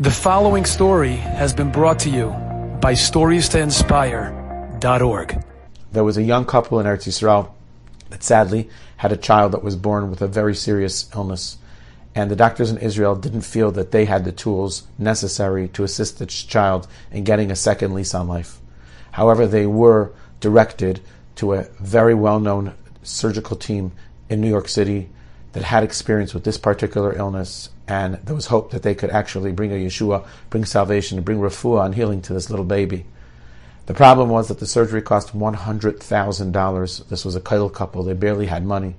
The following story has been brought to you by StoriesToInspire.org. There was a young couple in Eretz Yisrael that sadly had a child that was born with a very serious illness. And the doctors in Israel didn't feel that they had the tools necessary to assist the child in getting a second lease on life. However, they were directed to a very well-known surgical team in New York City that had experience with this particular illness, and there was hope that they could actually bring a Yeshua, bring salvation, bring refuah and healing to this little baby. The problem was that the surgery cost $100,000. This was a Kail couple. They barely had money.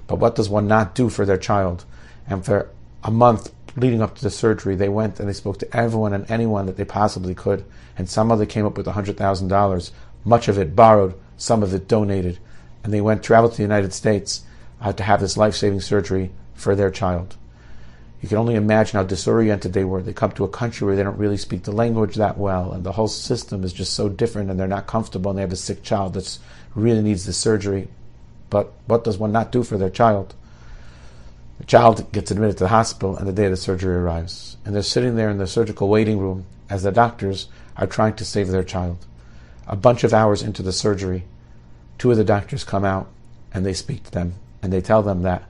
But what does one not do for their child? And for a month leading up to the surgery, they went and they spoke to everyone and anyone that they possibly could. And some of them came up with $100,000. Much of it borrowed, some of it donated. And they traveled to the United States to have this life-saving surgery for their child. You can only imagine how disoriented they were. They come to a country where they don't really speak the language that well, and the whole system is just so different, and they're not comfortable, and they have a sick child that really needs the surgery. But what does one not do for their child? The child gets admitted to the hospital, and the day of the surgery arrives. And they're sitting there in the surgical waiting room as the doctors are trying to save their child. A bunch of hours into the surgery, two of the doctors come out, and they speak to them, and they tell them that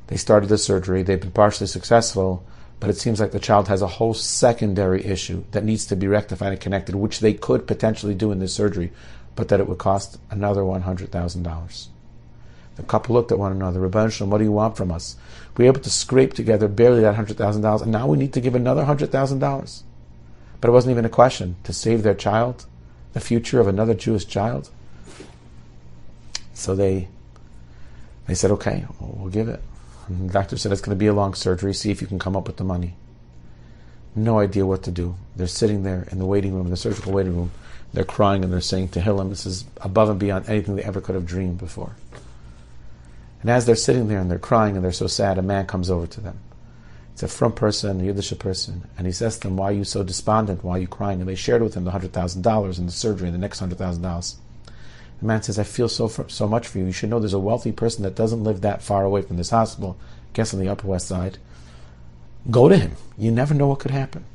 they started the surgery, they've been partially successful, but it seems like the child has a whole secondary issue that needs to be rectified and connected, which they could potentially do in this surgery, but that it would cost another $100,000. The couple looked at one another. Rebbeinu Shalom, what do you want from us? We were able to scrape together barely that $100,000, and now we need to give another $100,000. But it wasn't even a question. To save their child, the future of another Jewish child. So they said, okay, we'll give it. And the doctor said, it's going to be a long surgery. See if you can come up with the money. No idea what to do. They're sitting there in the waiting room, in the surgical waiting room. They're crying and they're saying Tehillim. This is above and beyond anything they ever could have dreamed before. And as they're sitting there and they're crying and they're so sad, a man comes over to them. It's a from person, a Yiddish person. And he says to them, why are you so despondent? Why are you crying? And they shared with him the $100,000 in the surgery and the next $100,000. The man says, I feel so much for you. You should know there's a wealthy person that doesn't live that far away from this hospital, I guess on the Upper West Side. Go to him. You never know what could happen.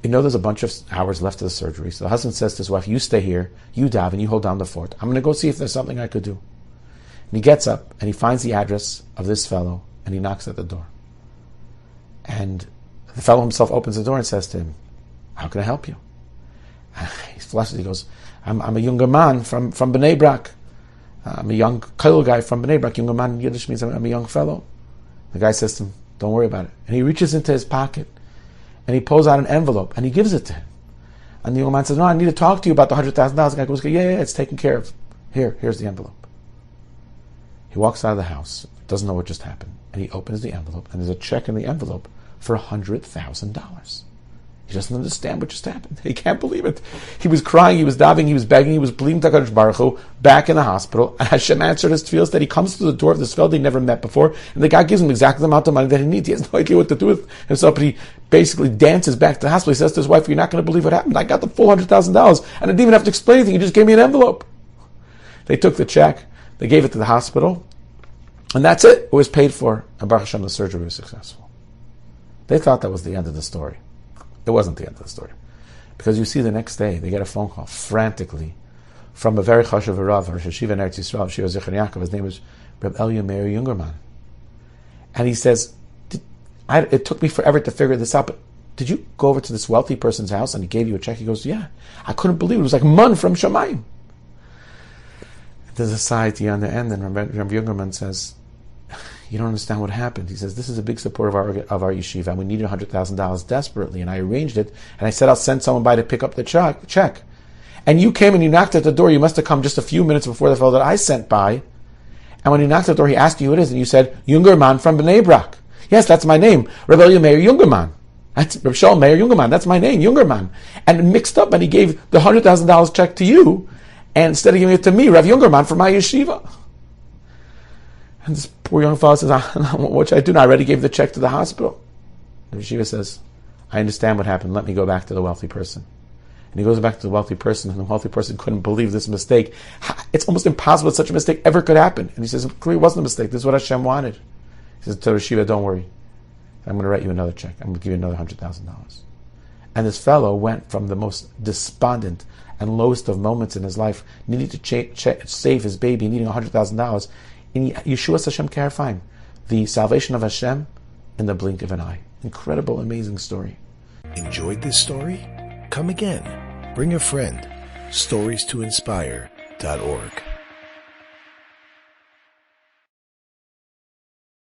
You know there's a bunch of hours left of the surgery. So the husband says to his wife, you stay here, you daven, you hold down the fort. I'm going to go see if there's something I could do. And he gets up and he finds the address of this fellow and he knocks at the door. And the fellow himself opens the door and says to him, how can I help you? He's flustered. He goes, I'm a younger man from Bnei Brak. I'm a young Kail guy from Bnei Brak. Younger man in Yiddish means I'm a young fellow. The guy says to him, don't worry about it. And he reaches into his pocket and he pulls out an envelope and he gives it to him. And the young man says, no, I need to talk to you about the $100,000. The guy goes, yeah, it's taken care of. Here's the envelope. He walks out of the house, doesn't know what just happened, and he opens the envelope and there's a check in the envelope for $100,000. He doesn't understand what just happened. He can't believe it. He was crying, he was davening, he was begging, he was pleading to HaKadosh Baruch Hu back in the hospital. And Hashem answered his tefillos that he comes to the door of this fellow they never met before, and the guy gives him exactly the amount of money that he needs. He has no idea what to do with himself, but he basically dances back to the hospital. He says to his wife, you're not going to believe what happened. I got the full $100,000, and I didn't even have to explain anything. He just gave me an envelope. They took the check, they gave it to the hospital, and that's it. It was paid for, and Baruch Hashem, the surgery was successful. They thought that was the end of the story. It wasn't the end of the story. Because you see the next day, they get a phone call frantically from a very chashuv Rav, Rosh Hashiva in Eretz Yisrael, Shiva Zichron Yaakov. His name is Reb Elya Meir Jungerman. And he says, it took me forever to figure this out, but did you go over to this wealthy person's house and he gave you a check? He goes, yeah. I couldn't believe it. It was like man from Shamayim. There's a side on the end, and Reb Jungerman says, you don't understand what happened. He says, this is a big support of our yeshiva, and we needed $100,000 desperately, and I arranged it, and I said I'll send someone by to pick up the check. And you came and you knocked at the door. You must have come just a few minutes before the fellow that I sent by. And when he knocked at the door, he asked you who it is, and you said, Jungerman from Bnei Brak. Yes, that's my name. Reb Elya Meir Jungerman. That's Reb Shalom Meir Jungerman. That's my name, Jungerman. And it mixed up, and he gave the $100,000 check to you, and instead of giving it to me, Rav Jungerman from my yeshiva. And this poor young fellow says, what should I do now? I already gave the check to the hospital. The yeshiva says, I understand what happened. Let me go back to the wealthy person. And he goes back to the wealthy person, and the wealthy person couldn't believe this mistake. It's almost impossible that such a mistake ever could happen. And he says, it clearly wasn't a mistake. This is what Hashem wanted. He says to the yeshiva, don't worry. I'm going to write you another check. I'm going to give you another $100,000. And this fellow went from the most despondent and lowest of moments in his life, needing to save his baby, needing $100,000, in Yeshuas Hashem K'harfaim, the salvation of Hashem in the blink of an eye. Incredible, amazing story. Enjoyed this story? Come again. Bring a friend. StoriesToInspire.org